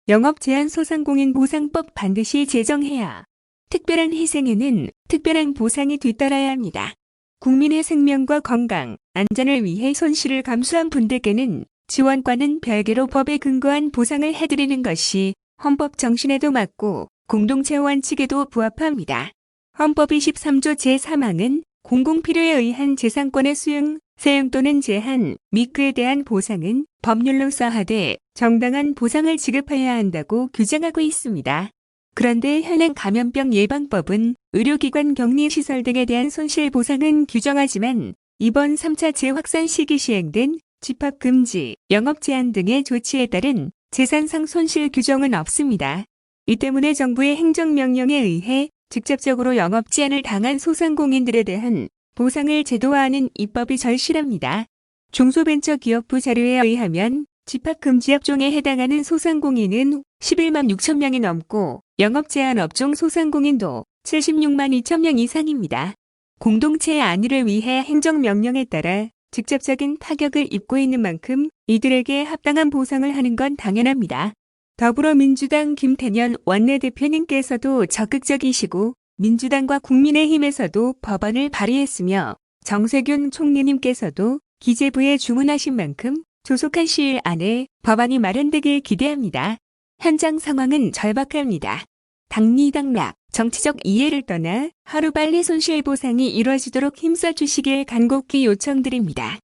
영업 제한 소상공인 보상법 반드시 제정해야. 특별한 희생에는 특별한 보상이 뒤따라야 합니다. 국민의 생명과 건강, 안전을 위해 손실을 감수한 분들께는 지원과는 별개로 법에 근거한 보상을 해드리는 것이 헌법 정신에도 맞고 공동체 원칙에도 부합합니다. 헌법 23조 제3항은 공공필요에 의한 재산권의 수용, 세용 또는 제한 및 그에 대한 보상은 법률로서 하되 정당한 보상을 지급해야 한다고 규정하고 있습니다. 그런데 현행 감염병 예방법은 의료기관 격리시설 등에 대한 손실보상은 규정하지만 이번 3차 재확산 시기 시행된 집합금지, 영업제한 등의 조치에 따른 재산상 손실 규정은 없습니다. 이 때문에 정부의 행정명령에 의해 직접적으로 영업제한을 당한 소상공인들에 대한 보상을 제도화하는 입법이 절실합니다. 중소벤처기업부 자료에 의하면 집합금지업종에 해당하는 소상공인은 11만 6천 명이 넘고 영업제한 업종 소상공인도 76만 2천 명 이상입니다. 공동체의 안위를 위해 행정명령에 따라 직접적인 타격을 입고 있는 만큼 이들에게 합당한 보상을 하는 건 당연합니다. 더불어민주당 김태년 원내대표님께서도 적극적이시고 민주당과 국민의힘에서도 법안을 발의했으며 정세균 총리님께서도 기재부에 주문하신 만큼 조속한 시일 안에 법안이 마련되길 기대합니다. 현장 상황은 절박합니다. 당리당락, 정치적 이해를 떠나 하루빨리 손실보상이 이루어지도록 힘써주시길 간곡히 요청드립니다.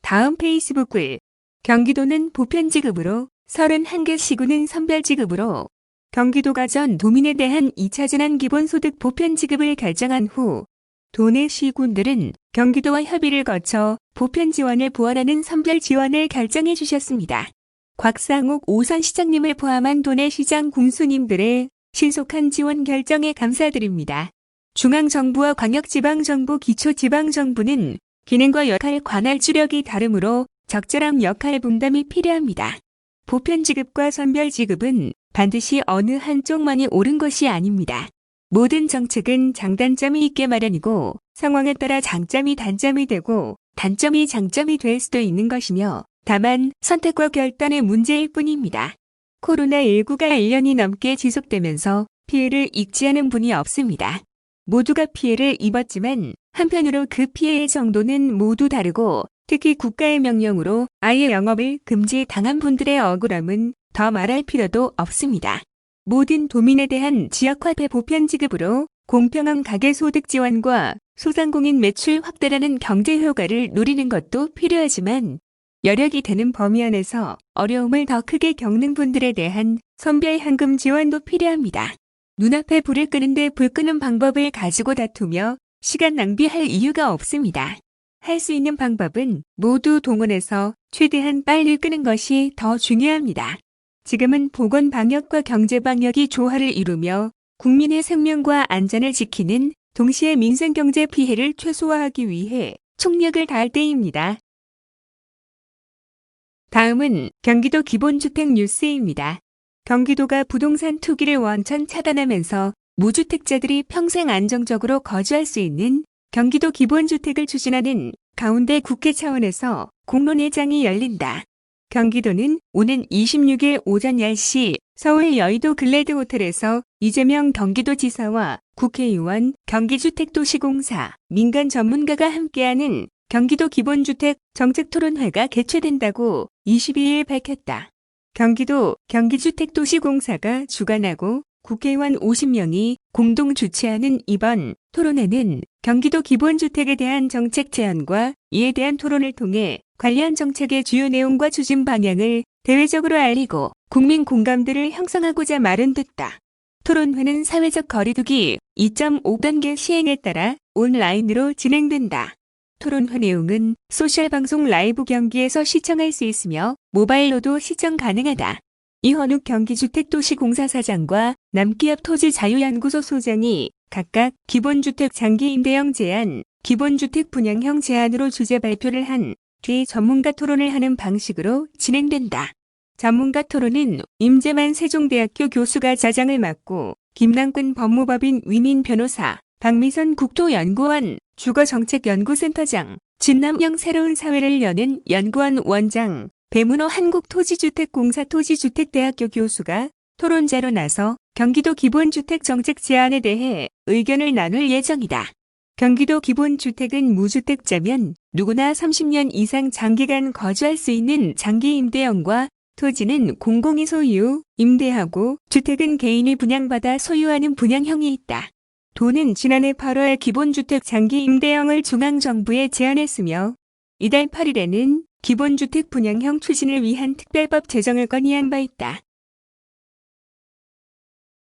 다음 페이스북 글. 경기도는 보편지급으로 31개 시군은 선별지급으로 경기도가 전 도민에 대한 2차 재난기본소득 보편지급을 결정한 후 도내 시군들은 경기도와 협의를 거쳐 보편지원을 부활하는 선별지원을 결정해 주셨습니다. 곽상욱 오선시장님을 포함한 도내 시장 군수님들의 신속한 지원 결정에 감사드립니다. 중앙정부와 광역지방정부, 기초지방정부는 기능과 역할 관할 주력이 다르므로 적절한 역할 분담이 필요합니다. 보편지급과 선별지급은 반드시 어느 한쪽만이 옳은 것이 아닙니다. 모든 정책은 장단점이 있게 마련이고 상황에 따라 장점이 단점이 되고 단점이 장점이 될 수도 있는 것이며 다만 선택과 결단의 문제일 뿐입니다. 코로나19가 1년이 넘게 지속되면서 피해를 입지하는 분이 없습니다. 모두가 피해를 입었지만 한편으로 그 피해의 정도는 모두 다르고 특히 국가의 명령으로 아예 영업을 금지당한 분들의 억울함은 더 말할 필요도 없습니다. 모든 도민에 대한 지역화폐 보편지급으로 공평한 가계소득 지원과 소상공인 매출 확대라는 경제 효과를 누리는 것도 필요하지만 여력이 되는 범위 안에서 어려움을 더 크게 겪는 분들에 대한 선별 현금 지원도 필요합니다. 눈앞에 불을 끄는데 불 끄는 방법을 가지고 다투며 시간 낭비할 이유가 없습니다. 할 수 있는 방법은 모두 동원해서 최대한 빨리 끄는 것이 더 중요합니다. 지금은 보건방역과 경제방역이 조화를 이루며 국민의 생명과 안전을 지키는 동시에 민생경제 피해를 최소화하기 위해 총력을 다할 때입니다. 다음은 경기도 기본주택 뉴스입니다. 경기도가 부동산 투기를 원천 차단하면서 무주택자들이 평생 안정적으로 거주할 수 있는 경기도 기본주택을 추진하는 가운데 국회 차원에서 공론회장이 열린다. 경기도는 오는 26일 오전 10시 서울 여의도 글래드 호텔에서 이재명 경기도지사와 국회의원, 경기주택도시공사, 민간 전문가가 함께하는 경기도 기본주택 정책토론회가 개최된다고 22일 밝혔다. 경기도 경기주택도시공사가 주관하고 국회의원 50명이 공동 주최하는 이번 토론회는 경기도 기본주택에 대한 정책 제안과 이에 대한 토론을 통해 관련 정책의 주요 내용과 추진 방향을 대외적으로 알리고 국민 공감대를 형성하고자 마련됐다. 토론회는 사회적 거리두기 2.5단계 시행에 따라 온라인으로 진행된다. 토론회 내용은 소셜방송 라이브 경기에서 시청할 수 있으며 모바일로도 시청 가능하다. 이헌욱 경기주택도시공사사장과 남기업 토지자유연구소 소장이 각각 기본주택 장기임대형 제한, 기본주택 분양형 제한으로 주제 발표를 한 뒤 전문가 토론을 하는 방식으로 진행된다. 전문가 토론은 임재만 세종대학교 교수가 자장을 맡고 김남근 법무법인 위민 변호사, 박미선 국토연구원 주거정책연구센터장, 진남영 새로운 사회를 여는 연구원 원장, 배문호 한국토지주택공사 토지주택대학교 교수가 토론자로 나서 경기도 기본주택 정책 제안에 대해 의견을 나눌 예정이다. 경기도 기본주택은 무주택자면 누구나 30년 이상 장기간 거주할 수 있는 장기 임대형과 토지는 공공이 소유, 임대하고 주택은 개인이 분양받아 소유하는 분양형이 있다. 도는 지난해 8월 기본주택 장기 임대형을 중앙정부에 제안했으며 이달 8일에는 기본주택 분양형 추진을 위한 특별법 제정을 건의한 바 있다.